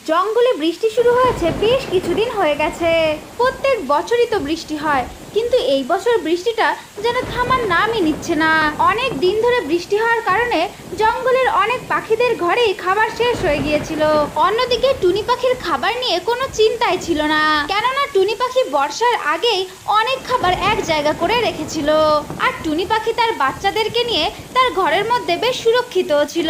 জঙ্গলে বৃষ্টি শুরু হয়েছে বেশ কিছুদিন হয়ে গেছে। প্রত্যেক বছরই তো বৃষ্টি হয়, কিন্তু এই বছর বৃষ্টিটা যেন থামার নামই নিচ্ছে না। অনেক দিন ধরে বৃষ্টি হওয়ার কারণে জঙ্গলের অনেক পাখিদের ঘরেই খাবার শেষ হয়ে গিয়েছিল। অন্যদিকে টুনি পাখির খাবার নিয়ে কোনো চিন্তাই ছিল না, কেননা টুনি পাখি বর্ষার আগেই অনেক খাবার এক জায়গা করে রেখেছিল। আর টুনি পাখি তার বাচ্চাদেরকে নিয়ে তার ঘরের মধ্যে বেশ সুরক্ষিত ছিল।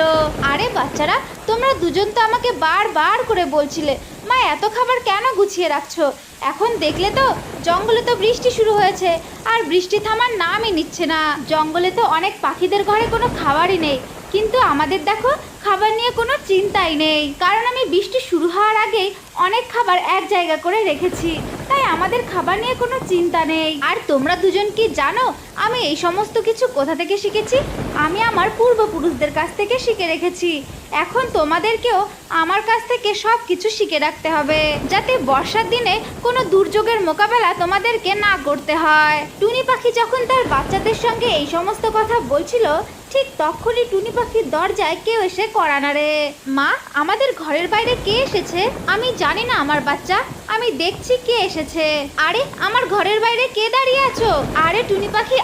আরে বাচ্চারা, তোমরা দুজন তো আমাকে বারবার করে বলছিলে, মা এত খাবার কেন গুছিয়ে রাখছো? এখন দেখলে তো জঙ্গলে তো বৃষ্টি শুরু হয়েছে, আর বৃষ্টি থামার নামই নিচ্ছে না। জঙ্গলে তো অনেক পাখিদের ঘরে কোনো খাবারই নেই, কিন্তু আমাদের দেখো খাবার নিয়ে কোনো চিন্তাই নেই, কারণ আমি বৃষ্টি শুরু হওয়ার আগেই অনেক খাবার এক জায়গা করে রেখেছি, তাই আমাদের খাবার নিয়ে কোনো চিন্তা নেই। আর তোমরা দুজন কি জানো আমি এই সমস্ত কিছু কোথা থেকে শিখেছি? আমি আমার পূর্বপুরুষদের কাছ থেকে শিখে রেখেছি। এখন তোমাদেরকেও আমার কাছ থেকে সব কিছু শিখে রাখতে হবে, যাতে বর্ষার দিনে কোনো দুর্যোগের মোকাবেলা তোমাদেরকে না করতে হয়। টুনি পাখি যখন তার বাচ্চাদের সঙ্গে এই সমস্ত কথা বলছিল, ঠিক তখনই টুনি পাখির দরজায় কেউ এসে কড়া নাড়ে। মা, আমাদের ঘরের বাইরে কে এসেছে? আমি জানি না আমার বাচ্চা, আমি দেখছি কে এসেছে। আরে আমার ঘরের বাইরে কে দাঁড়িয়ে আছো? আরে টুনি পাখি,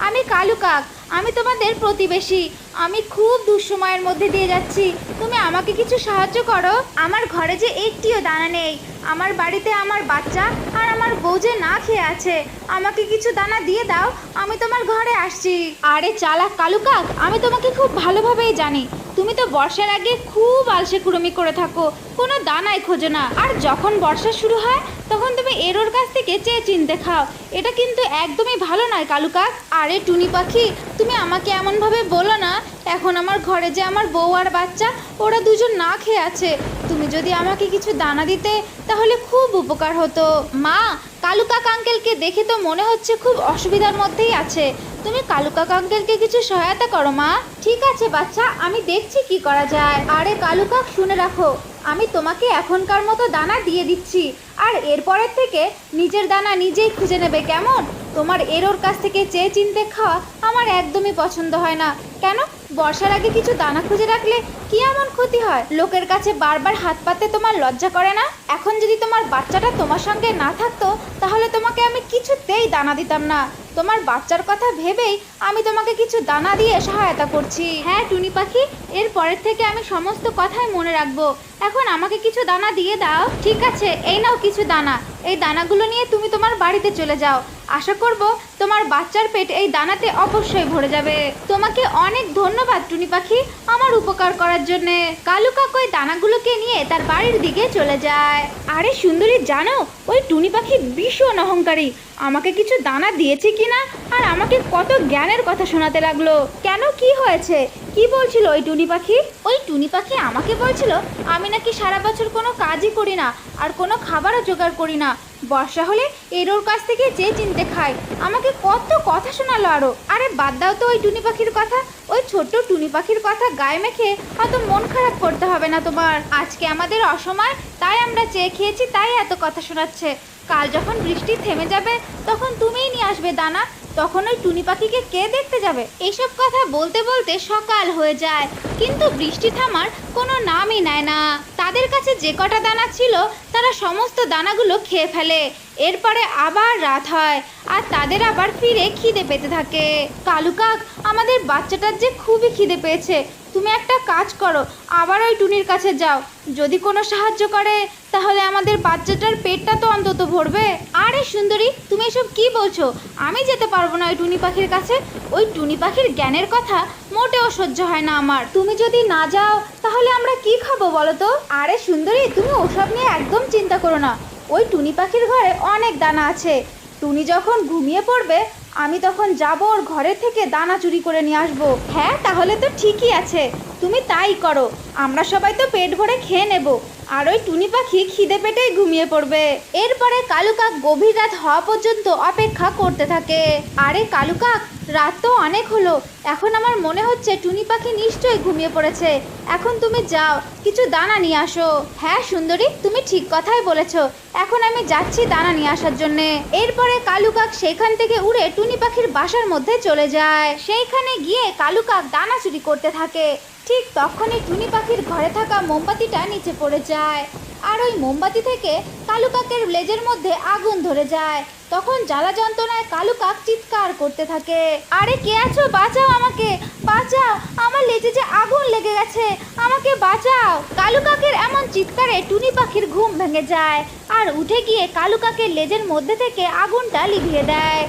আমি কালু কাক, আমি তোমাদের প্রতিবেশী। আমি খুব দুঃসময়ের মধ্যে দিয়ে যাচ্ছি, তুমি আমাকে কিছু সাহায্য করো। আমার ঘরে যে একটিও দানা নেই, আমার বাড়িতে আমার বাচ্চা আর আমার বউ যে না খেয়ে আছে, আমাকে কিছু দানা দিয়ে দাও, আমি তোমার ঘরে আসছি। আরে চালাক কালু কাক, আমি তোমাকে খুব ভালোভাবেই জানি, তুমি তো বর্ষার আগে খুব আলসে কুড়মি করে থাকো, কোনো দানাই খোঁজো না, আর যখন বর্ষা শুরু হয় তখন তুমি এরোর কাছ থেকে চেয়ে চিনতে খাও। এটা কিন্তু একদমই ভালো নয় কালু কাক। আরে টুনি পাখি, তুমি আমাকে এমনভাবে বলো না, এখন আমার ঘরে যে আমার বউ আর বাচ্চা, ওরা দুজন না খেয়ে আছে, তুমি যদি আমাকে কিছু দানা দিতে তাহলে খুব উপকার হতো। মা, কালু কাক আঙ্কেলকে দেখে তো মনে হচ্ছে খুব অসুবিধার মধ্যেই আছে, তুমি কালু কাক আঙ্কেলকে কিছু সহায়তা করো মা। ঠিক আছে বাচ্চা, আমি দেখছি কি করা যায়। আরে কালু কাক, শুনে রাখো, আমি তোমাকে এখনকার মতো দানা দিয়ে দিচ্ছি, আর এরপরের থেকে নিজের দানা নিজেই খুঁজে নেবে, কেমন? তোমার এরোর কাছ থেকে চেয়ে চিনতে খাওয়া আমার একদমই পছন্দ হয় না। কেন? বর্ষার আগে কিছু দানা খুঁজে রাখলে কি এমন ক্ষতি হয়? লোকের কাছে বারবার হাত পাততে তোমার লজ্জা করে না? এখন যদি তোমার বাচ্চাটা তোমার সঙ্গে না থাকতো, তাহলে তোমাকে আমি কিছুতেই দানা দিতাম না। তোমার বাচ্চার কথা ভেবেই আমি তোমাকে কিছু দানা দিয়ে সহায়তা করছি। হ্যাঁ টুনি পাখি, এর পরের থেকে আমি সমস্ত কথাই মনে রাখবো। এখন আমাকে কিছু দানা দিয়ে দাও। ঠিক আছে, এই নাও কিছু দানা, এই দানাগুলো নিয়ে তুমি তোমার বাড়িতে চলে যাও। আশা করব তোমার বাচ্চার পেট এই দানাতে অবশ্যই ভরে যাবে। তোমাকে অনেক ধন্যবাদ টুনি পাখি, আমার উপকার করার জন্য। কালু কাক ওই দানাগুলোকে নিয়ে তার বাড়ির দিকে চলে যায়। আরে সুন্দরী, জানো ওই টুনি পাখি ভীষণ অহংকারী, আমাকে কিছু দানা দিয়েছে কিনা আর আমাকে কত জ্ঞানের কথা শোনাতে লাগলো। কেন, কি হয়েছে? কি বলছিল ওই টুনি পাখি? ওই টুনি পাখি আমাকে বলছিল আমি নাকি সারা বছর কোনো কাজই করি না আর কোনো খাবারও জোগাড় করি না, বর্ষা হলে এরোর কাছ থেকে চেয়ে চিনতে খাই। আমাকে কত কথা শোনালো আরো। আরে বাদ দাও তো ওই টুনি পাখির কথা, ওই ছোট্ট টুনি পাখির কথা গায়ে মেখে অত মন খারাপ করতে হবে না তোমার। আজকে আমাদের অসময়, তাই আমরা চেয়ে খেয়েছি, তাই এত কথা শোনাচ্ছে। কাল যখন বৃষ্টি থেমে যাবে তখন তুমিই নিয়ে আসবে দানা, তখন ওই টুনি পাখিকে কে দেখতে যাবে? এইসব কথা বলতে বলতে সকাল হয়ে যায়, কিন্তু বৃষ্টি থামার কোনো নামই নেয় না। তাদের কাছে যে কটা দানা ছিল তারা সমস্ত দানাগুলো খেয়ে ফেলে। এরপরে আবার রাত হয়, আর তাদের আবার ফিরে খিদে পেতে থাকে। কালু কাক, আমাদের বাচ্চাটার যে খুবই খিদে পেয়েছে, তুমি একটা কাজ করো, আবার ওই টুনির কাছে যাও, যদি কোনো সাহায্য করে তাহলে আমাদের বাচ্চাটার পেটটা তো অন্তত ভরবে। আরে সুন্দরী, তুমি এসব কি বলছো? আমি যেতে পারবো না ওই টুনি পাখির কাছে, ওই টুনি পাখির জ্ঞানের কথা মোটেও সহ্য হয় না আমার। তুমি যদি না যাও তাহলে আমরা কি খাবো বলো তো? আরে সুন্দরী, তুমি ওসব নিয়ে একদম চিন্তা করো না, ওই টুনি পাখির ঘরে অনেক দানা আছে। টুনি যখন ঘুমিয়ে পড়বে আমি তখন যাব ওর ঘরে থেকে দানা চুরি করে নিয়ে আসবো। হ্যাঁ, তাহলে তো ঠিকই আছে, তুমি তাই করো, আমরা সবাই তো পেট ভরে খেয়ে নেব, আর ওই টুনি পাখি খিদে পেটেই ঘুমিয়ে পড়বে। এরপরে কালু কাক গভীর রাত হওয়া পর্যন্ত অপেক্ষা করতে থাকে। আরে কালু কাক, রাত তো অনেক হলো, এখন আমার মনে হচ্ছে টুনি পাখি নিশ্চয়ই ঘুমিয়ে পড়েছে, এখন তুমি যাও কিছু দানা নিয়ে আসো। হ্যাঁ সুন্দরী, তুমি ঠিক কথাই বলেছো, এখন আমি যাচ্ছি দানা নিয়ে আসার জন্য। এরপরে কালু কাক সেখান থেকে উড়ে টুনি পাখির বাসার মধ্যে চলে যায়। সেইখানে গিয়ে কালু কাক দানা চুরি করতে থাকে। ঠিক তখনই টুনি পাখির ঘরে থাকা মোমবাতিটা নিচে পড়ে যায়, আর ওই মোমবাতি থেকে কালু কাকের লেজের মধ্যে আগুন ধরে যায়। তখন জ্বালা যন্ত্রণায় কালু কাক চিৎকার করতে থাকে, আরে কে আছো, বাঁচাও আমাকে, বাঁচাও, আমার লেজে যে আগুন লেগে গেছে, আমাকে বাঁচাও। কালু কাকের এমন চিৎকারে টুনি পাখির ঘুম ভেঙে যায়, আর উঠে গিয়ে কালু কাকের লেজের মধ্যে থেকে আগুনটা লিভিয়ে দেয়।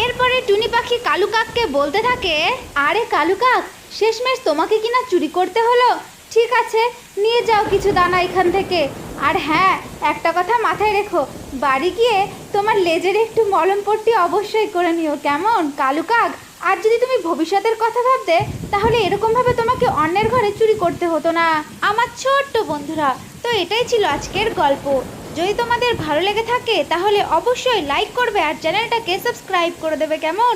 এরপরে টুনি পাখি কালু কাককে বলতে থাকে, আরে কালু কাক, শেষমেশ তোমাকে কিনা চুরি করতে হলো, ঠিক আছে নিয়ে যাও কিছু দানা এখান থেকে। আর হ্যাঁ, একটা কথা মাথায় রেখো, বাড়ি গিয়ে তোমার লেজের একটু মলম পট্টি অবশ্যই করে নিও, কেমন কালু কাক? আর যদি তুমি ভবিষ্যতের কথা ভাবতে, তাহলে এরকমভাবে তোমাকে অন্যের ঘরে চুরি করতে হতো না। আমার ছোট্ট বন্ধুরা, তো এটাই ছিল আজকের গল্প। যদি তোমাদের ভালো লেগে থাকে তাহলে অবশ্যই লাইক করবে আর চ্যানেলটাকে সাবস্ক্রাইব করে দেবে, কেমন?